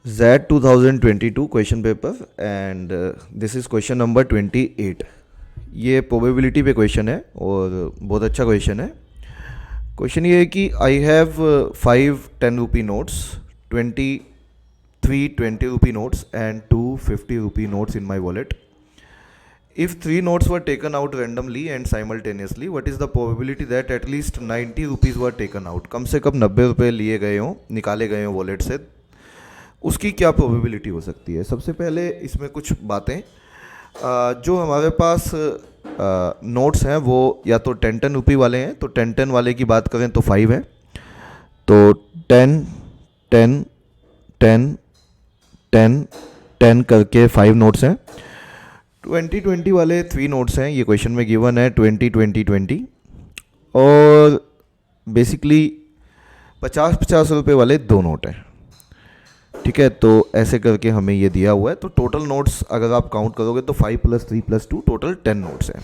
Z 2022 question paper and this is question number 28। ये probability पे question है और बहुत अच्छा क्वेश्चन है। क्वेश्चन ये है कि I have 5 10 rupee notes, 23 20 rupee notes and 2 50 rupee notes in my wallet. If 3 notes were taken out randomly and simultaneously, what is the probability that at least 90 rupees were taken out? कम से कम 90 रुपये लिए गए हों, निकाले गए हों wallet से, उसकी क्या प्रोबेबिलिटी हो सकती है। सबसे पहले इसमें कुछ बातें, जो हमारे पास नोट्स हैं वो या तो 10 10 रुपी वाले हैं, तो 10 10 वाले की बात करें तो 5 है, तो 10 10 10 10 10 करके 5 नोट्स हैं। 20 20 वाले 3 नोट्स हैं, ये क्वेश्चन में गिवन है 20 20 20, और बेसिकली 50 रुपये वाले 2 नोट हैं। ठीक है, तो ऐसे करके हमें ये दिया हुआ है। तो टोटल नोट्स अगर आप काउंट करोगे तो 5 + 3 + 2 टोटल 10 नोट्स हैं।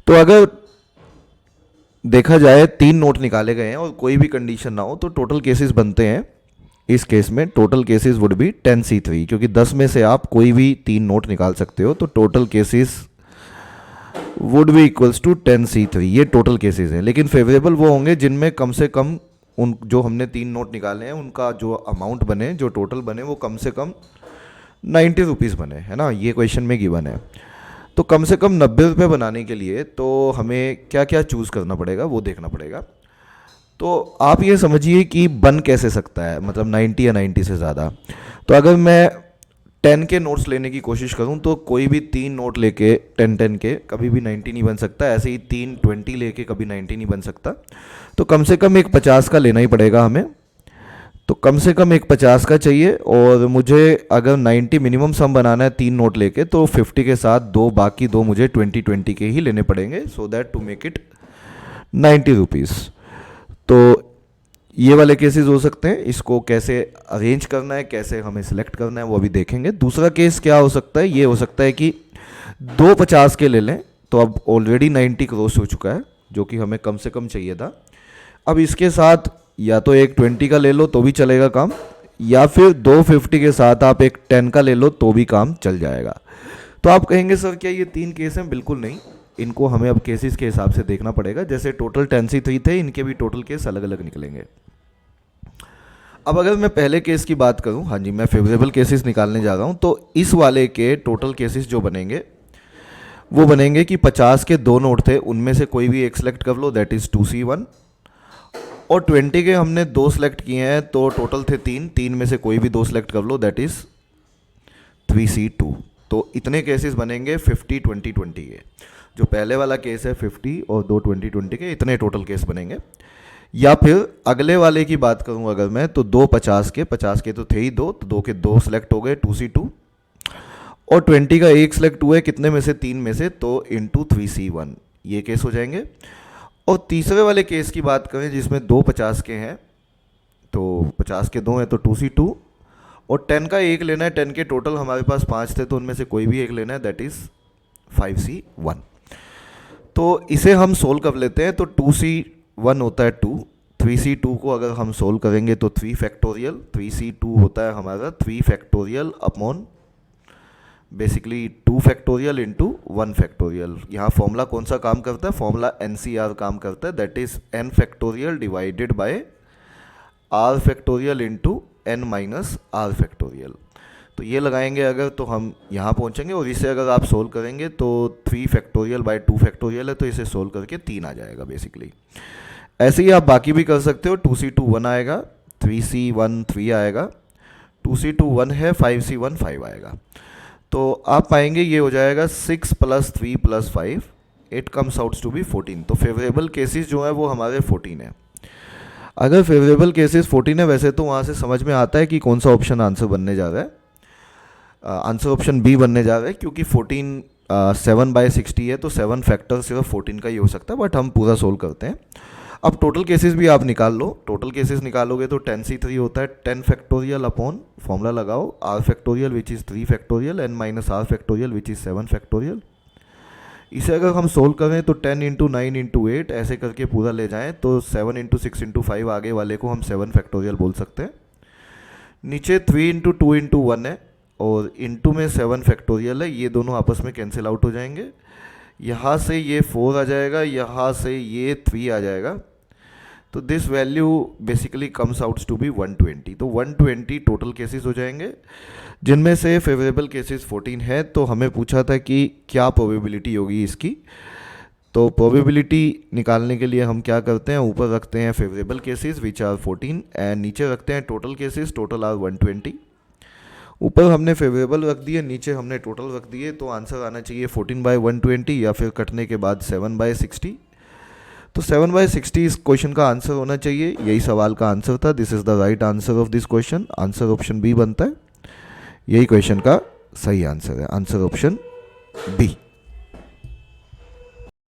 तो अगर देखा जाए 3 नोट निकाले गए हैं और कोई भी कंडीशन ना हो तो टोटल केसेस बनते हैं। इस केस में total cases would B 10C3, क्योंकि 10 में से आप कोई भी 3 नोट निकाल सकते हो, तो total cases would be equals to 10C3। ये टोटल केसेस हैं, लेकिन फेवरेबल वो होंगे जिनमें कम से कम उन जो हमने 3 नोट निकाले हैं उनका जो अमाउंट बने, जो टोटल बने, वो कम से कम 90 रुपीज़ बने, है ना। ये क्वेश्चन में गिवन है। तो कम से कम 90 रुपये बनाने के लिए तो हमें क्या क्या चूज़ करना पड़ेगा वो देखना पड़ेगा। तो आप ये समझिए कि बन कैसे सकता है, मतलब 90 या 90 से ज़्यादा। तो अगर मैं 10 के नोट्स लेने की कोशिश करूं तो कोई भी 3 नोट लेके 10 10 के कभी भी 90 नहीं बन सकता। ऐसे ही 3 20 लेके कभी 90 नहीं बन सकता। तो कम से कम एक 50 का लेना ही पड़ेगा हमें। तो कम से कम एक 50 का चाहिए, और मुझे अगर 90 मिनिमम सम बनाना है 3 नोट लेके, तो 50 के साथ बाकी दो मुझे 20 20 के ही लेने पड़ेंगे, so that to make it 90 rupees. तो ये वाले केसेस हो सकते हैं। इसको कैसे अरेंज करना है, कैसे हमें सिलेक्ट करना है, वो अभी देखेंगे। दूसरा केस क्या हो सकता है, ये हो सकता है कि 2 50 के ले लें, तो अब ऑलरेडी 90 क्रॉस हो चुका है, जो कि हमें कम से कम चाहिए था। अब इसके साथ या तो एक 20 का ले लो तो भी चलेगा काम, या फिर 2 50 के साथ आप एक 10 का ले लो तो भी काम चल जाएगा। तो आप कहेंगे सर क्या ये 3 केस हैं? बिल्कुल नहीं, इनको हमें अब केसेस के हिसाब से देखना पड़ेगा। जैसे टोटल 10C3 थे, इनके भी टोटल केस अलग अलग निकलेंगे। अब अगर मैं पहले केस की बात करूं, हाँ जी, मैं फेवरेबल केसेस निकालने जा रहा हूं, तो इस वाले के टोटल केसेस जो बनेंगे वो बनेंगे कि 50 के 2 नोट थे, उनमें से कोई भी एक सेलेक्ट कर लो, दैट इज़ 2C1, और 20 के हमने 2 सेलेक्ट किए हैं, तो टोटल थे 3 में से कोई भी 2 सेलेक्ट कर लो, दैट इज़ 3C2। तो इतने केसेस बनेंगे 50 20 20 के। जो पहले वाला केस है 50 और 2 20 20 के, इतने टोटल केस बनेंगे। या फिर अगले वाले की बात करूं अगर मैं, तो 2 50 के तो थे ही 2, तो 2 के 2 सेलेक्ट हो गए 2C2, और 20 का एक सेलेक्ट हुआ है, कितने में से? 3 में से, तो इंटू 3C1, ये केस हो जाएंगे। और तीसरे वाले केस की बात करें जिसमें 2 50 के हैं, तो 50 के 2 हैं तो 2C2, और 10 का एक लेना है। 10 के टोटल हमारे पास 5 थे, तो उनमें से कोई भी एक लेना है, दैट इज़ 5C1। तो इसे हम सोल्व कर लेते हैं। तो 2C1 होता है 2, 3C2 को अगर हम सोल्व करेंगे तो 3 फैक्टोरियल, 3C2 होता है हमारा 3 factorial upon basically 2 factorial into 1 factorial. यहाँ फॉर्मूला कौन सा काम करता है? फॉर्मूला NCR काम करता है, that is n factorial divided by r factorial into n minus r factorial. तो ये लगाएंगे अगर, तो हम यहाँ पहुँचेंगे, और इसे अगर आप सोल्व करेंगे तो 3 फैक्टोरियल बाय 2 फैक्टोरियल है, तो इसे सोल्व करके 3 आ जाएगा बेसिकली। ऐसे ही आप बाकी भी कर सकते हो। 2C2 1 आएगा, 3C1 3 आएगा, 2C2 1 है, 5C1 5 आएगा। तो आप पाएंगे ये हो जाएगा 6 + 3 + 5, it comes out to be 14। तो फेवरेबल केसेस जो है वो हमारे 14 है। अगर फेवरेबल केसेस 14 है, वैसे तो वहाँ से समझ में आता है कि कौन सा ऑप्शन आंसर बनने जा रहा है। आंसर ऑप्शन बी बनने जा रहा है, क्योंकि 14 7/60 है, तो 7 फैक्टर सिर्फ 14 का ही हो सकता है, बट हम पूरा सोल्व करते हैं। अब टोटल केसेस भी आप निकाल लो। टोटल केसेस निकालोगे तो 10C3 होता है 10 फैक्टोरियल अपॉन, फॉर्मूला लगाओ, r factorial which is 3 factorial, n minus r factorial which is 7 factorial. इसे अगर हम सोल्व करें तो 10 × 9 × 8 ऐसे करके पूरा ले जाएं, तो 7 × 6 × 5 आगे वाले को हम 7 फैक्टोरियल बोल सकते हैं, नीचे 3 इंटू 2 इंटू 1 है और इंटू में 7 फैक्टोरियल है, ये दोनों आपस में कैंसिल आउट हो जाएंगे। यहाँ से ये 4 आ जाएगा, यहाँ से ये 3 आ जाएगा, तो this value basically comes outs to be 120। तो 120 टोटल केसेस हो जाएंगे, जिनमें से फेवरेबल केसेस 14 है। तो हमें पूछा था कि क्या प्रोबेबिलिटी होगी इसकी। तो प्रोबेबिलिटी निकालने के लिए हम क्या करते हैं, ऊपर रखते हैं favourable cases which are 14 and नीचे रखते हैं टोटल केसेस, टोटल आर 120। ऊपर हमने फेवरेबल रख दिए, नीचे हमने टोटल रख दिए, तो आंसर आना चाहिए 14/120 या फिर कटने के बाद 7/60। तो 7/60 इस क्वेश्चन का आंसर होना चाहिए, यही सवाल का आंसर था। This is the right answer of this question. Answer option B बनता है, यही क्वेश्चन का सही आंसर है, आंसर ऑप्शन बी।